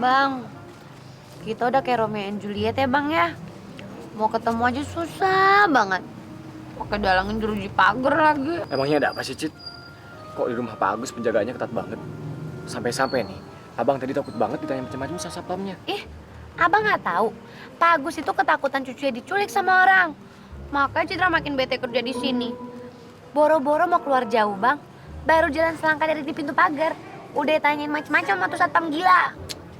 Bang, kita udah kayak Romeo and Juliet ya bang ya. Mau ketemu aja susah banget. Pakai dalangin jeruji pagar lagi. Emangnya ada apa sih, Cit? Kok di rumah Pak Agus penjagaannya ketat banget? Sampai-sampai nih, abang tadi takut banget ditanya macam-macam sama satpamnya. Ih, abang nggak tahu. Pak Agus itu ketakutan cucunya diculik sama orang. Makanya Citra makin bete kerja di sini. Boro-boro mau keluar jauh bang, baru jalan selangkah dari di pintu pagar. Udah tanyain macam-macam sama tuh satpam gila.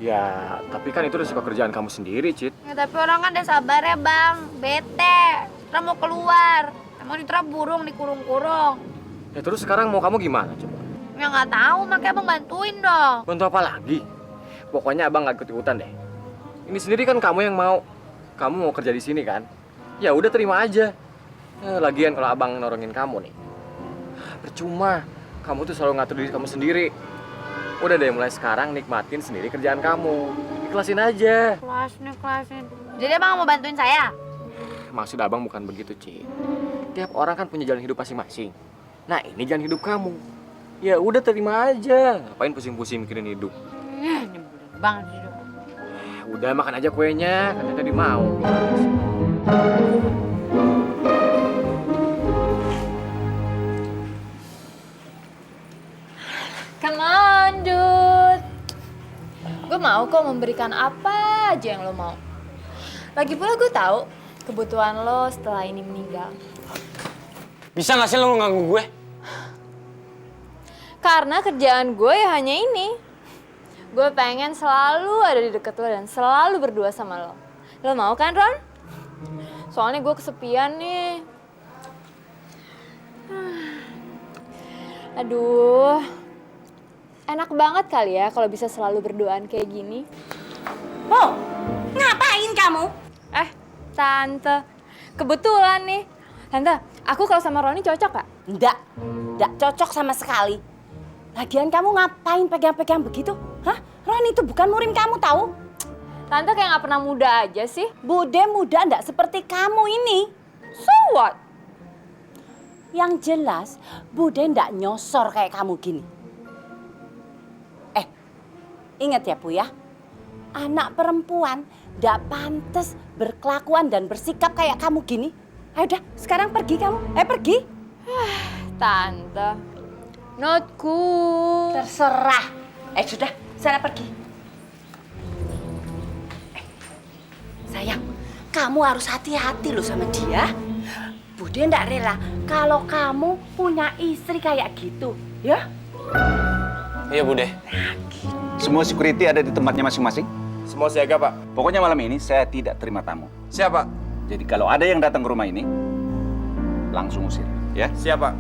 Ya, tapi kan itu resiko kerjaan kamu sendiri, Cit. Ya tapi orang kan udah sabar ya bang, bete. Citra mau keluar, emang Citra burung dikurung-kurung. Ya terus sekarang mau kamu gimana coba? Ya nggak tahu, makanya abang bantuin dong. Bantu apa lagi? Pokoknya abang nggak ikut-ikutan deh. Ini sendiri kan kamu yang mau. Kamu mau kerja di sini kan? Ya udah terima aja. Lagian kalau abang nolongin kamu nih, percuma. Kamu tuh selalu ngatur diri kamu sendiri. Udah deh mulai sekarang nikmatin sendiri kerjaan kamu. Ikhlasin aja. Klasin. Jadi abang mau bantuin saya? Maksud abang bukan begitu, Ci. Tiap orang kan punya jalan hidup masing-masing. Nah ini jalan hidup kamu. Ya udah terima aja. Ngapain pusing-pusing mikirin hidup? Nyebelin banget sih. Udah makan aja kuenya, katanya tadi mau. Come on, dude. Gue mau kok memberikan apa aja yang lo mau. Lagi pula gue tahu kebutuhan lo setelah ini meninggal. Bisa nggak sih lo nganggu gue? Karena kerjaan gue ya hanya ini. Gue pengen selalu ada di deket lo dan selalu berdua sama lo. Lo mau kan, Ron? Soalnya gue kesepian nih. Aduh, enak banget kali ya kalau bisa selalu berduaan kayak gini. Oh, ngapain kamu? Tante, kebetulan nih. Tante, aku kalau sama Roni cocok gak? Enggak cocok sama sekali. Lagian kamu ngapain pegang-pegang begitu? Hah? Ron itu bukan murim kamu tahu? Tante kayak gak pernah muda aja sih. Bude muda enggak seperti kamu ini. So what? Yang jelas, Bude enggak nyosor kayak kamu gini. Ingat ya Bu ya, anak perempuan enggak pantas berkelakuan dan bersikap kayak kamu gini. Ayo udah, sekarang pergi kamu. Pergi. Tante, not cool. Terserah. Sudah, sana pergi. Sayang, kamu harus hati-hati loh sama dia. Bude enggak rela kalau kamu punya istri kayak gitu, ya? Iya, Bude. Semua security ada di tempatnya masing-masing. Semua siaga, Pak. Pokoknya malam ini saya tidak terima tamu. Siap, Pak. Jadi kalau ada yang datang ke rumah ini, langsung usir, ya? Siap, Pak.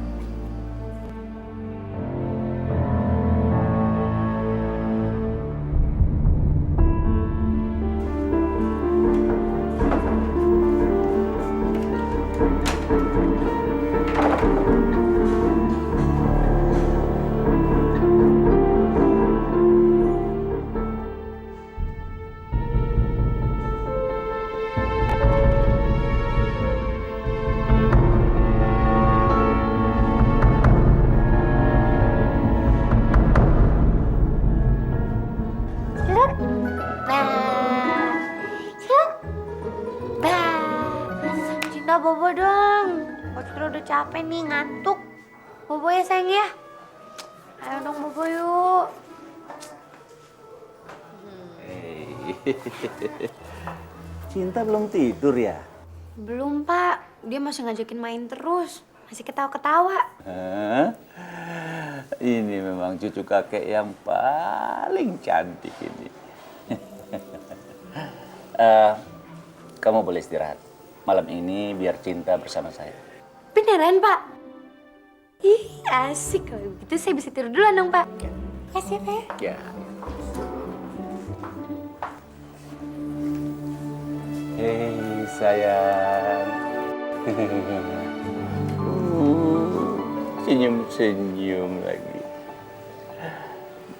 Cinta bobo dong. Kok Citra udah capek nih, ngantuk. Bobo ya sayang ya. Ayo dong bobo yuk. Cinta belum tidur ya? Belum pak, dia masih ngajakin main terus. Masih ketawa-ketawa. Ini memang cucu kakek yang paling cantik ini. Kamu boleh istirahat. Malam ini biar Cinta bersama saya. Beneran pak? Ih asik, kalau begitu saya bisa tidur duluan dong pak. Kasih ya pak ya. Ya. Hei sayang. Senyum-senyum lagi.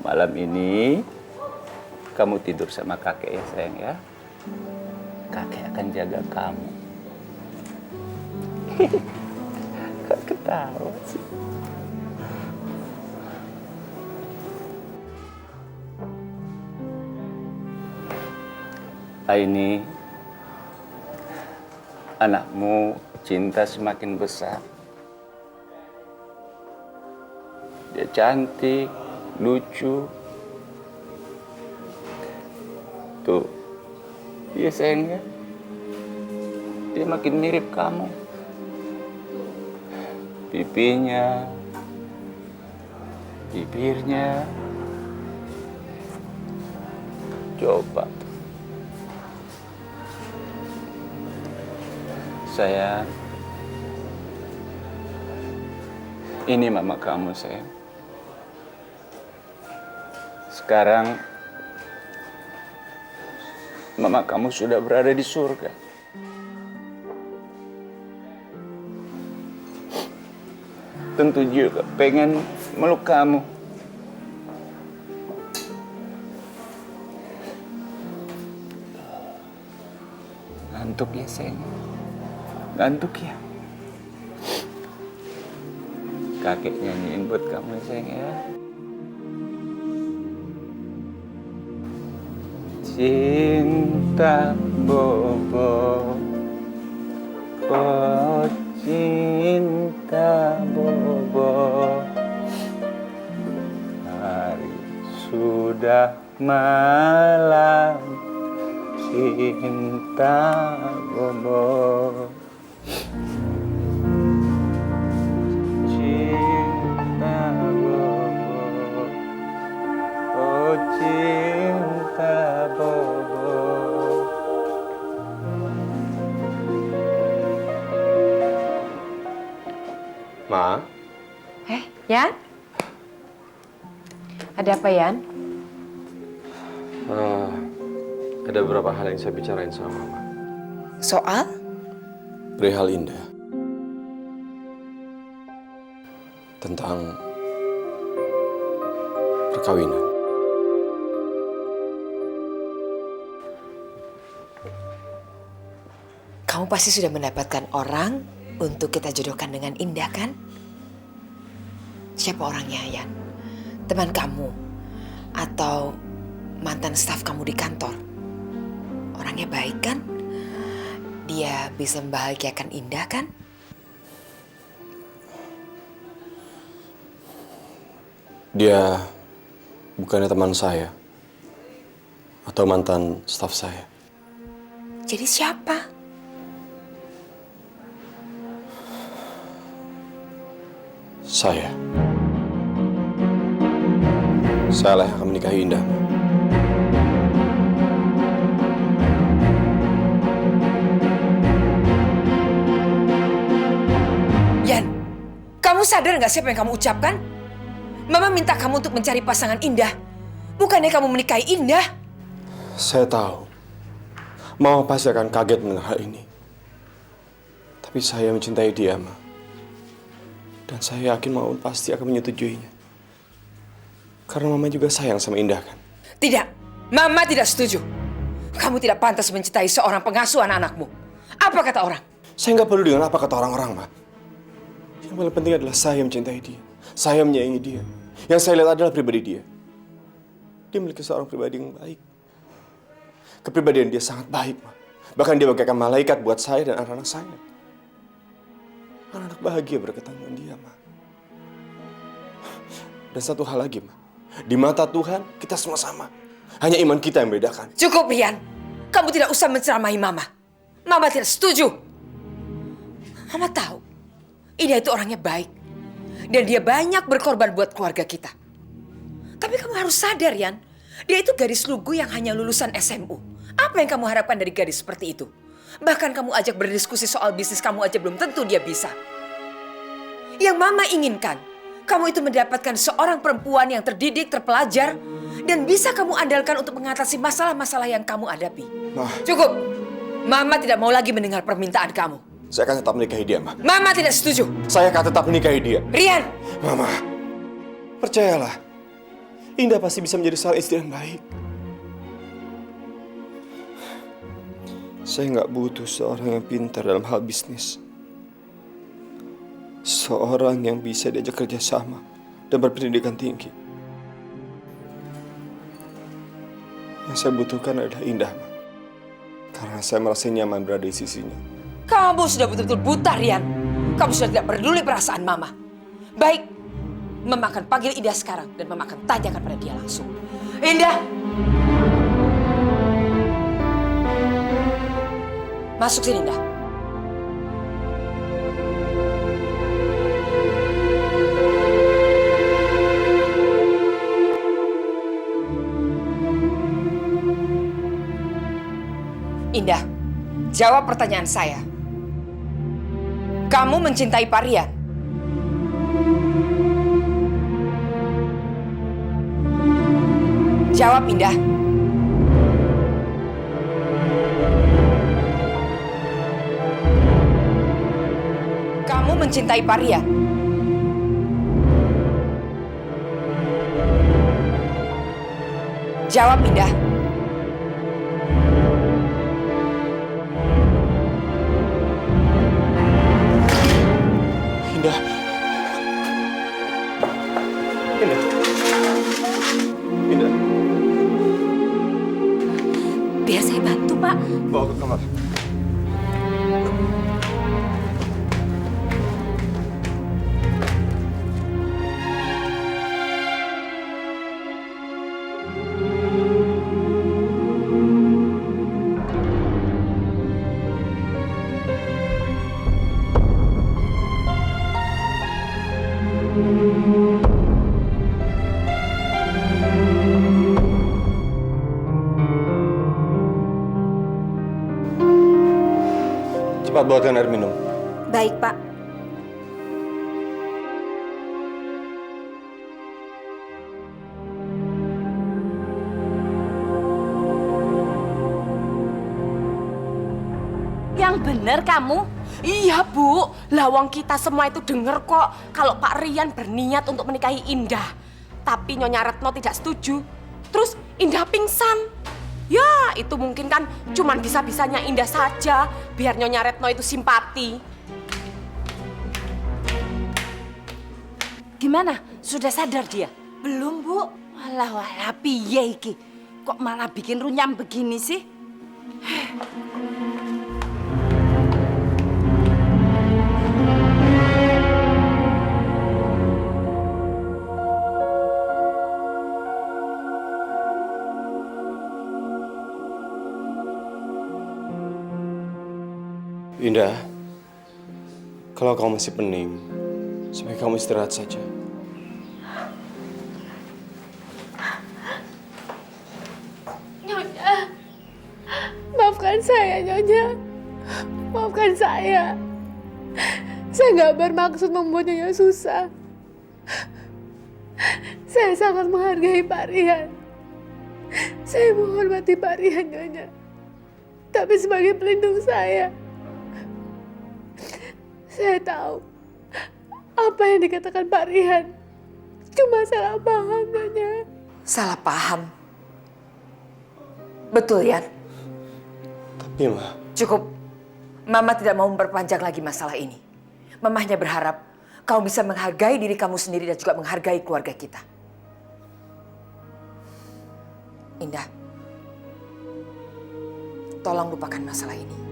Malam ini kamu tidur sama kakek ya sayang ya. Kakek akan jaga kamu. Kok ketawa sih? Aini, anakmu cinta semakin besar. Dia cantik, lucu. Tuh, iya sayangnya. Dia makin mirip kamu. Pipinya, bibirnya. Coba. Sayang. Ini mama kamu, sayang. Sekarang mama kamu sudah berada di surga. Tentu juga pengen meluk kamu. Ngantuk ya, sayang? Ngantuk ya? Kakek nyanyiin buat kamu, sayang ya. Cinta Bobo, oh cinta Bobo, hari sudah malam, cinta Bobo, cinta Bobo, oh cinta Bobo. Ma, Yan? Ada apa, Yan? ada beberapa hal yang saya bicarain sama Mama. Soal? Perihal Indah. Tentang perkawinan. Kamu pasti sudah mendapatkan orang untuk kita jodohkan dengan Indah, kan? Siapa orangnya, Yan? Teman kamu? Atau mantan staf kamu di kantor? Orangnya baik, kan? Dia bisa membahagiakan Indah, kan? Dia bukannya teman saya. Atau mantan staf saya. Jadi siapa? Saya lah yang akan menikahi Indah. Yan, kamu sadar nggak siapa yang kamu ucapkan? Mama minta kamu untuk mencari pasangan Indah. Bukannya kamu menikahi Indah. Saya tahu. Mama pasti akan kaget mendengar hal ini. Tapi saya mencintai dia, Ma. Dan saya yakin Mama pasti akan menyetujuinya. Karena Mama juga sayang sama Indah, kan? Tidak, Mama tidak setuju. Kamu tidak pantas mencintai seorang pengasuh anak-anakmu. Apa kata orang? Saya nggak peduli dengan apa kata orang-orang, Ma. Yang paling penting adalah saya mencintai dia. Saya menyayangi dia. Yang saya lihat adalah pribadi dia. Dia memiliki seorang pribadi yang baik. Kepribadian dia sangat baik, Ma. Bahkan dia bagaikan malaikat buat saya dan anak-anak saya. Anak-anak bahagia berkaitan dengan dia, Ma. Dan satu hal lagi, Ma. Di mata Tuhan, kita semua sama. Hanya iman kita yang membedakan. Cukup, Rian. Kamu tidak usah menceramahi Mama. Mama tidak setuju. Mama tahu, Indah itu orangnya baik. Dan dia banyak berkorban buat keluarga kita. Tapi kamu harus sadar, Yan. Dia itu gadis lugu yang hanya lulusan SMU. Apa yang kamu harapkan dari gadis seperti itu? Bahkan kamu ajak berdiskusi soal bisnis kamu aja belum tentu dia bisa. Yang Mama inginkan, kamu itu mendapatkan seorang perempuan yang terdidik, terpelajar, dan bisa kamu andalkan untuk mengatasi masalah-masalah yang kamu hadapi. Ma. Cukup. Mama tidak mau lagi mendengar permintaan kamu. Saya akan tetap menikahi dia, Ma. Mama tidak setuju. Saya akan tetap menikahi dia. Rian! Mama, percayalah. Indah pasti bisa menjadi seorang istri yang baik. Saya nggak butuh seorang yang pintar dalam hal bisnis. Seorang yang bisa diajak kerja sama dan berpendidikan tinggi. Yang saya butuhkan adalah Indah, Ma. Karena saya merasa nyaman berada di sisinya. Kamu sudah betul-betul buta, Rian. Kamu sudah tidak peduli perasaan Mama. Baik, Mama akan panggil Indah sekarang dan Mama akan tanyakan pada dia langsung. Indah! Masuk sini, Indah. Indah, jawab pertanyaan saya. Kamu mencintai Pak Rian? Jawab, Indah. Kamu mencintai Pak Rian? Jawab, Indah. Indah. Indah. Indah. Biar saya bantu, Pak. Bawa ke kamar. Cepat buatkan air minum. Baik, Pak. Yang bener kamu? Iya, Bu. Lawang kita semua itu denger kok kalau Pak Rian berniat untuk menikahi Indah. Tapi Nyonya Retno tidak setuju. Terus Indah pingsan. Ya, itu mungkin kan cuman bisa-bisanya Indah saja biar Nyonya Retno itu simpati. Gimana? Sudah sadar dia? Belum, Bu. Walah, walah, piye iki? Kok malah bikin runyam begini sih? Indah, kalau kamu masih pening, sebaiknya kamu istirahat saja. Nyonya, maafkan saya, Nyonya. Maafkan saya. Saya nggak bermaksud membuat Nyonya susah. Saya sangat menghargai Pak Rian. Saya menghormati Pak Rian, Nyonya. Tapi sebagai pelindung saya tahu apa yang dikatakan Pak Rian cuma salah paham, Nyonya. Salah paham. Betul, Rian. Tapi, Ma. Cukup. Mama tidak mau memperpanjang lagi masalah ini. Mama hanya berharap kamu bisa menghargai diri kamu sendiri dan juga menghargai keluarga kita. Indah, tolong lupakan masalah ini.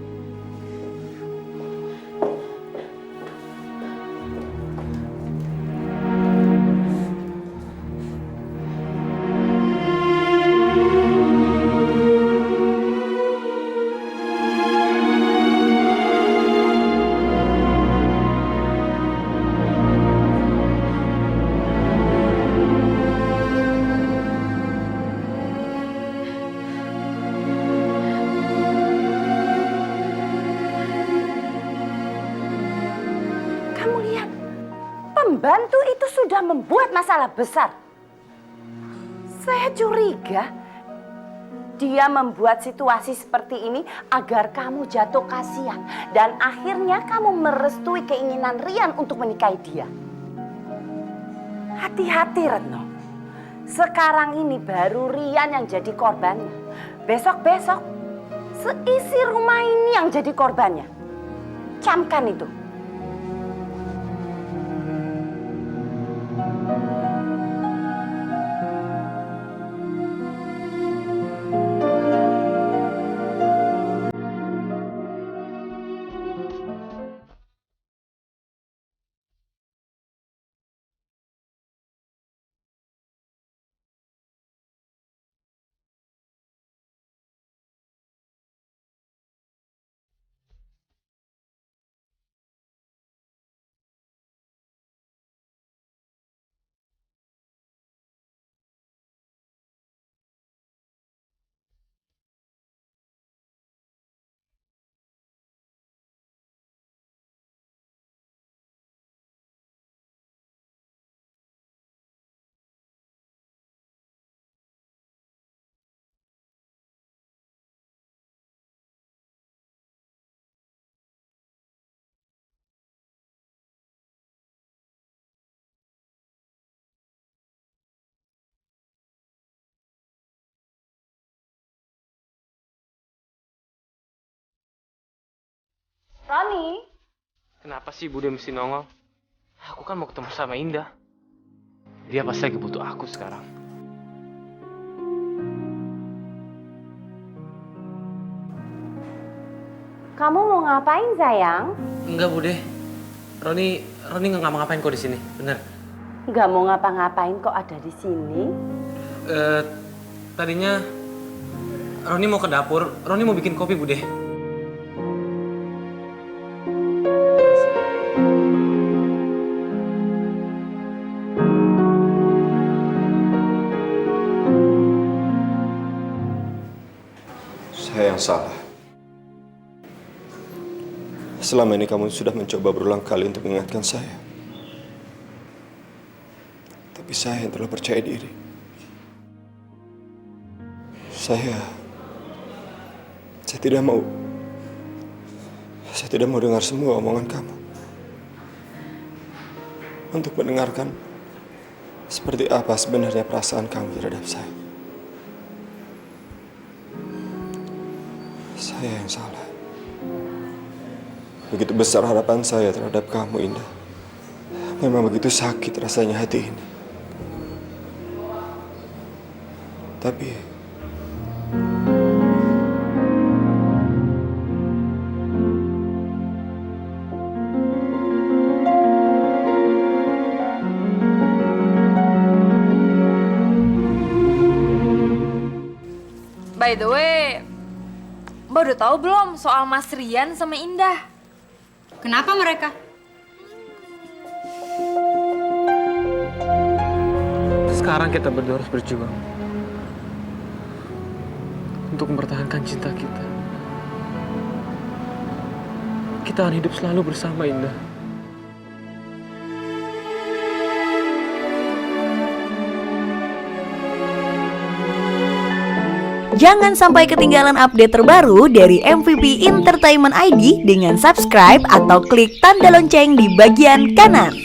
Kamu lihat, pembantu itu sudah membuat masalah besar. Saya curiga dia membuat situasi seperti ini agar kamu jatuh kasihan dan akhirnya kamu merestui keinginan Rian untuk menikahi dia. Hati-hati, Retno. Sekarang ini baru Rian yang jadi korbannya. Besok-besok seisi rumah ini yang jadi korbannya. Camkan itu. Roni. Kenapa sih Bude mesti nongol? Aku kan mau ketemu sama Indah. Dia pasti lagi butuh aku sekarang. Kamu mau ngapain sayang? Enggak Bude. Roni nggak ngapa-ngapain kok di sini, bener. Nggak mau ngapa-ngapain kok ada di sini? Tadinya Roni mau ke dapur. Roni mau bikin kopi Bude. Saya yang salah. Selama ini kamu sudah mencoba berulang kali untuk mengingatkan saya. Tapi saya yang terlalu percaya diri. Saya tidak mau dengar semua omongan kamu. Untuk mendengarkan seperti apa sebenarnya perasaan kamu terhadap saya. Saya yang salah. Begitu besar harapan saya terhadap kamu, Indah. Memang begitu sakit rasanya hati ini. Tapi By the way, Mbak udah tahu belum soal Mas Rian sama Indah? Kenapa mereka? Sekarang kita berdua harus berjuang untuk mempertahankan cinta kita. Kita akan hidup selalu bersama, Indah. Jangan sampai ketinggalan update terbaru dari MVP Entertainment ID dengan subscribe atau klik tanda lonceng di bagian kanan.